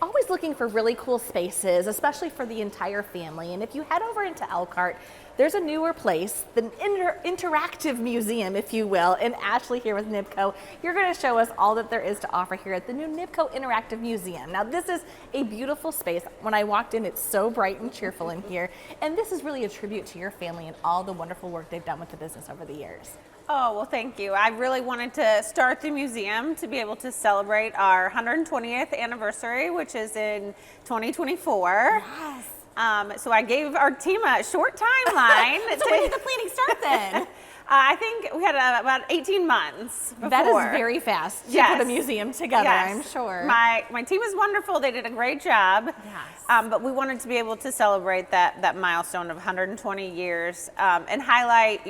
always looking for really cool spaces, especially for the entire family. And if you head over into Elkhart, there's a newer place, the interactive museum, if you will, and Ashley here with NIBCO. You're going to show us all that there is to offer here at the new NIBCO Interactive Museum. Now, this is a beautiful space. When I walked in, it's so bright and cheerful in here. And this is really a tribute to your family and all the wonderful work they've done with the business over the years. Oh, well, thank you. I really wanted to start the museum to be able to celebrate our 120th anniversary, which is in 2024. Yes. So I gave our team a short timeline. So when did the planning start then? I think we had about 18 months before. That is very fast to put a museum together, I'm sure. My team is wonderful. They did a great job. Yes. But we wanted to be able to celebrate that milestone of 120 years and highlight,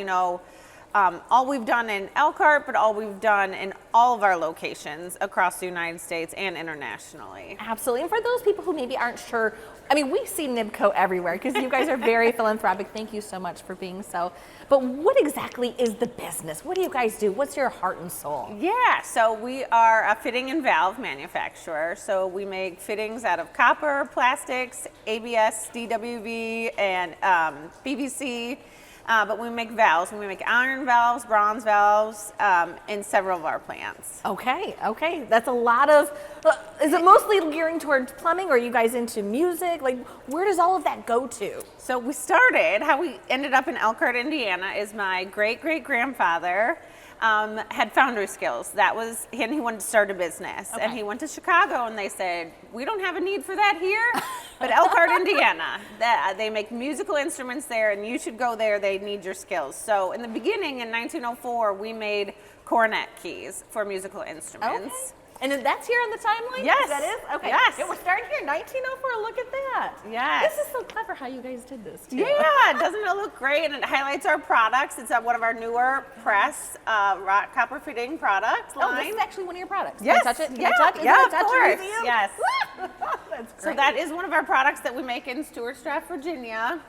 all we've done in Elkhart, but all we've done in all of our locations across the United States and internationally. Absolutely. And for those people who maybe aren't sure, we see NIBCO everywhere because you guys are very philanthropic. Thank you so much for being so. But what exactly is the business? What do you guys do? What's your heart and soul? Yeah, so we are a fitting and valve manufacturer. So we make fittings out of copper, plastics, ABS, DWV, and PVC. But we make valves. We make iron valves, bronze valves in several of our plants. Okay. That's a lot of, is it mostly gearing towards plumbing, or are you guys into music? Like, where does all of that go to? So how we ended up in Elkhart, Indiana, is my great-great-grandfather had foundry skills. And he wanted to start a business. Okay. And he went to Chicago and they said, we don't have a need for that here, but Elkhart, Indiana, they make musical instruments there and you should go there, they need your skills. So in the beginning, in 1904, we made cornet keys for musical instruments. Okay. And that's here on the timeline? Yes. That is? Okay. Yes. Yeah, we're starting here, 1904, look at that. Yes. This is so clever how you guys did this too. Yeah, doesn't it look great? And it highlights our products. It's one of our newer press rock copper fitting products line. Oh, this is actually one of your products. Yes. Can I touch it? Yeah, Can I touch it? yeah, Is it a of course. museum? Yes. That's great. So that is one of our products that we make in Stewartstraff, Virginia.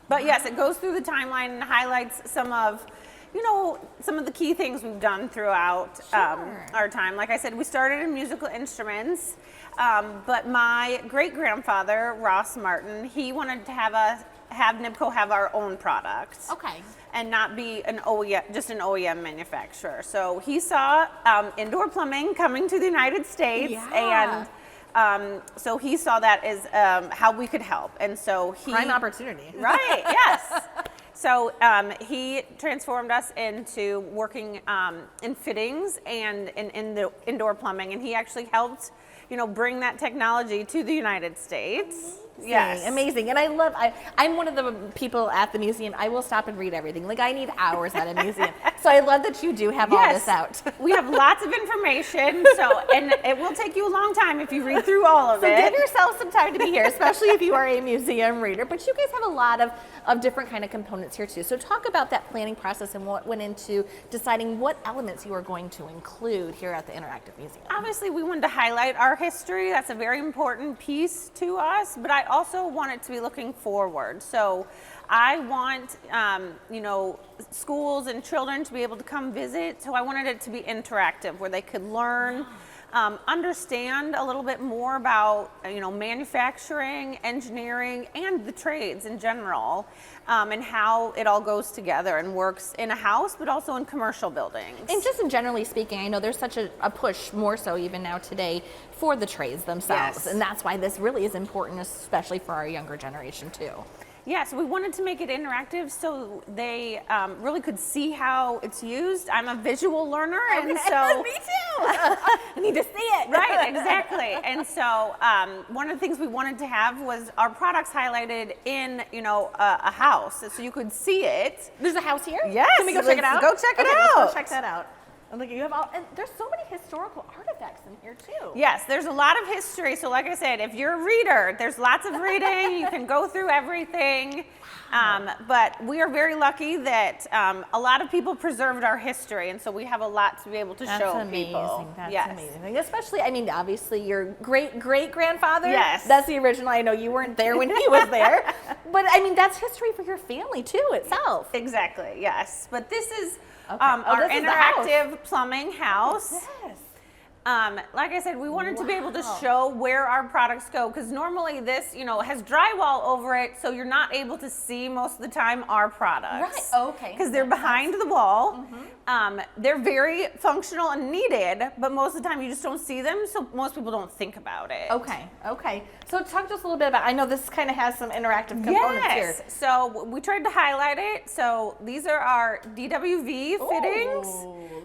But yes, it goes through the timeline and highlights some of the key things we've done throughout our time. Like I said, we started in musical instruments, but my great-grandfather, Ross Martin, he wanted to have NIBCO have our own products. Okay. And not be just an OEM manufacturer. So he saw indoor plumbing coming to the United States, and so he saw that as how we could help. And so prime opportunity. Right, yes. So he transformed us into working in fittings and in the indoor plumbing, and he actually helped, bring that technology to the United States. Yes. Amazing. And I'm one of the people at the museum, I will stop and read everything. Like, I need hours at a museum. So I love that you do have all this out. We have lots of information, and it will take you a long time if you read through all of it. So give yourself some time to be here, especially if you are a museum reader. But you guys have a lot of different kind of components here too. So talk about that planning process and what went into deciding what elements you are going to include here at the Interactive Museum. Obviously, we wanted to highlight our history. That's a very important piece to us, but I also want it to be looking forward. So I want, schools and children to be able to come visit. So I wanted it to be interactive where they could learn, understand a little bit more about, manufacturing, engineering, and the trades in general, and how it all goes together and works in a house, but also in commercial buildings. And just in generally speaking, I know there's such a push, more so even now today, for the trades themselves. Yes. And that's why this really is important, especially for our younger generation too. Yeah, so we wanted to make it interactive so they really could see how it's used. I'm a visual learner, and so me too. I need to see it. Right, exactly. And so one of the things we wanted to have was our products highlighted in a house, so you could see it. There's a house here. Yes. Can we go check it out? Go check it out. out. Let's go check that out. And look, you have and there's so many historical artifacts in here too. Yes, there's a lot of history. So like I said, if you're a reader, there's lots of reading. You can go through everything. But we are very lucky that a lot of people preserved our history, and so we have a lot to be able to show people. That's amazing. Especially, obviously your great-great-grandfather. Yes. That's the original. I know you weren't there when he was there. But that's history for your family too itself. Exactly, yes. But this is Okay. our this is interactive plumbing house. Yes. Like I said, we wanted to be able to show where our products go, because normally this, has drywall over it, so you're not able to see most of the time our products. Right, okay. Because they're behind the wall. They're very functional and needed, but most of the time you just don't see them, so most people don't think about it. Okay. So talk to us a little bit about, I know this kind of has some interactive components here. Yes, so we tried to highlight it. So these are our DWV fittings.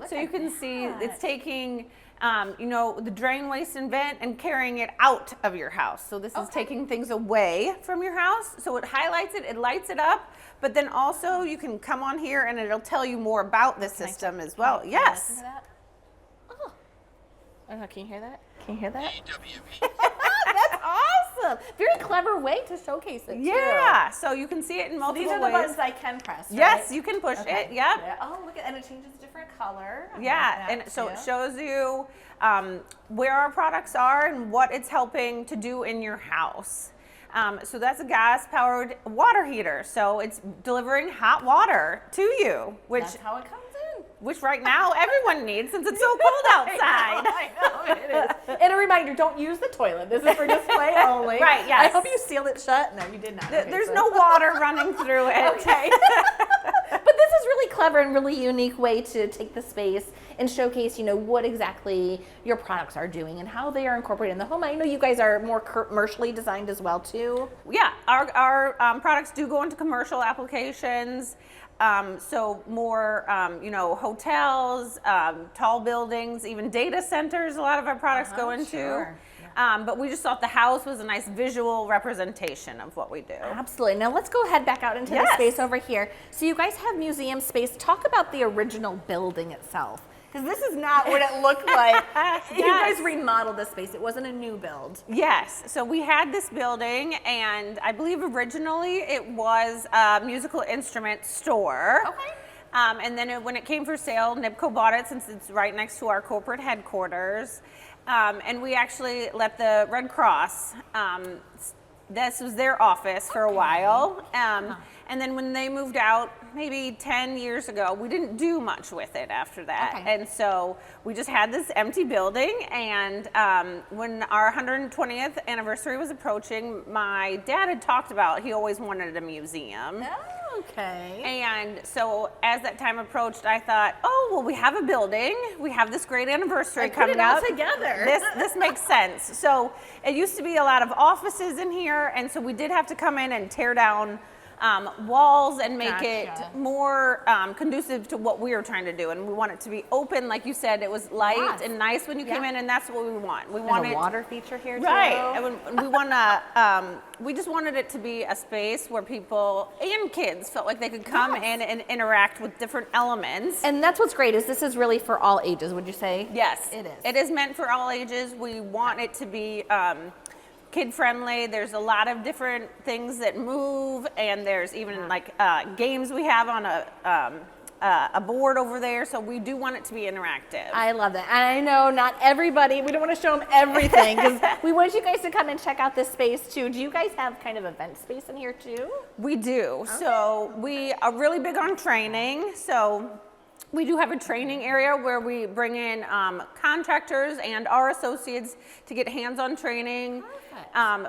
So you can see it's taking the drain, waste, and vent and carrying it out of your house. So this is taking things away from your house. So it highlights it, it lights it up, but then also you can come on here and it'll tell you more about the system as well. Yes. Can you hear that? Can you hear that? That's awesome. Very clever way to showcase it, too. Yeah, so you can see it in multiple ways. These are the buttons I can press, right? Yes, you can push it, yep. Yeah. Oh, look at, and it changes a different color. Yeah, and so it shows you where our products are and what it's helping to do in your house. So that's a gas-powered water heater. So it's delivering hot water to you, which that's how it comes in. Which right now everyone needs since it's so cold outside. I know it is. And a reminder, don't use the toilet. This is for display only. Right, yes. I hope you sealed it shut. No, you did not. There's no water running through it. Okay. But this is really clever and really unique way to take the space and showcase, what exactly your products are doing and how they are incorporated in the home. I know you guys are more commercially designed as well, too. Yeah, our products do go into commercial applications. So more, hotels, tall buildings, even data centers, a lot of our products go into. Sure. But we just thought the house was a nice visual representation of what we do. Absolutely. Now let's go ahead back out into the space over here. So you guys have museum space. Talk about the original building itself. Because this is not what it looked like. You guys remodeled this space. It wasn't a new build. Yes. So we had this building, and I believe originally it was a musical instrument store. Okay. And then when it came for sale, NIBCO bought it since it's right next to our corporate headquarters. And we actually let the Red Cross, this was their office for a while. And then when they moved out, maybe 10 years ago, we didn't do much with it after that. And so we just had this empty building. And when our 120th anniversary was approaching, my dad had talked about he always wanted a museum. Okay. And so as that time approached, I thought, we have a building. We have this great anniversary coming up. Put it all together. This makes sense. So it used to be a lot of offices in here, and so we did have to come in and tear down walls and make it more conducive to what we were trying to do. And we want it to be open, like you said. It was light and nice when you came in, and that's what we want. We want a water feature here too. Right. And we want to. We just wanted it to be a space where people and kids felt like they could come in and interact with different elements. And that's what's great is this is really for all ages. Would you say? Yes, it is. It is meant for all ages. We want it to be kid-friendly. There's a lot of different things that move, and there's even like games we have on a board over there. So we do want it to be interactive. I love that. And I know not everybody, we don't want to show them everything because we want you guys to come and check out this space too. Do you guys have kind of event space in here too? We do. Okay. So we are really big on training. So we do have a training area where we bring in contractors and our associates to get hands-on training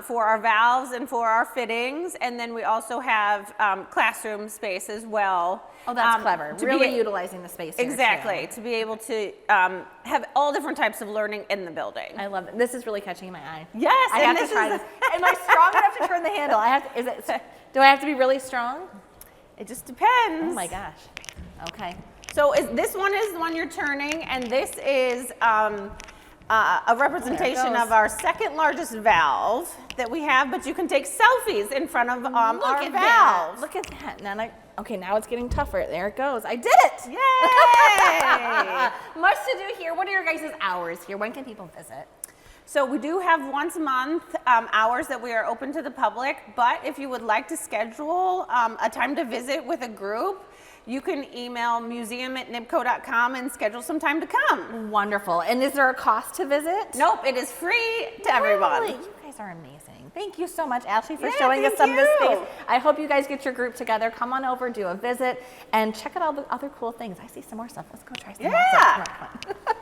for our valves and for our fittings. And then we also have classroom space as well. Oh, that's clever. Really utilizing the space here. Exactly. To be able to have all different types of learning in the building. I love it. This is really catching my eye. Yes. I have to try this. Am I strong enough to turn the handle? Do I have to be really strong? It just depends. Oh my gosh. Okay. So this one is the one you're turning, and this is a representation of our second largest valve that we have, but you can take selfies in front of our valves. Look at that. Now it's getting tougher. There it goes. I did it. Yay! Much to do here. What are your guys' hours here? When can people visit? So we do have once a month hours that we are open to the public, but if you would like to schedule a time to visit with a group, you can email museum@nibco.com and schedule some time to come. Wonderful. And is there a cost to visit? Nope, it is free to everyone. You guys are amazing. Thank you so much, Ashley, for showing us some of this space. I hope you guys get your group together. Come on over, do a visit, and check out all the other cool things. I see some more stuff. Let's go try some more stuff. Come on.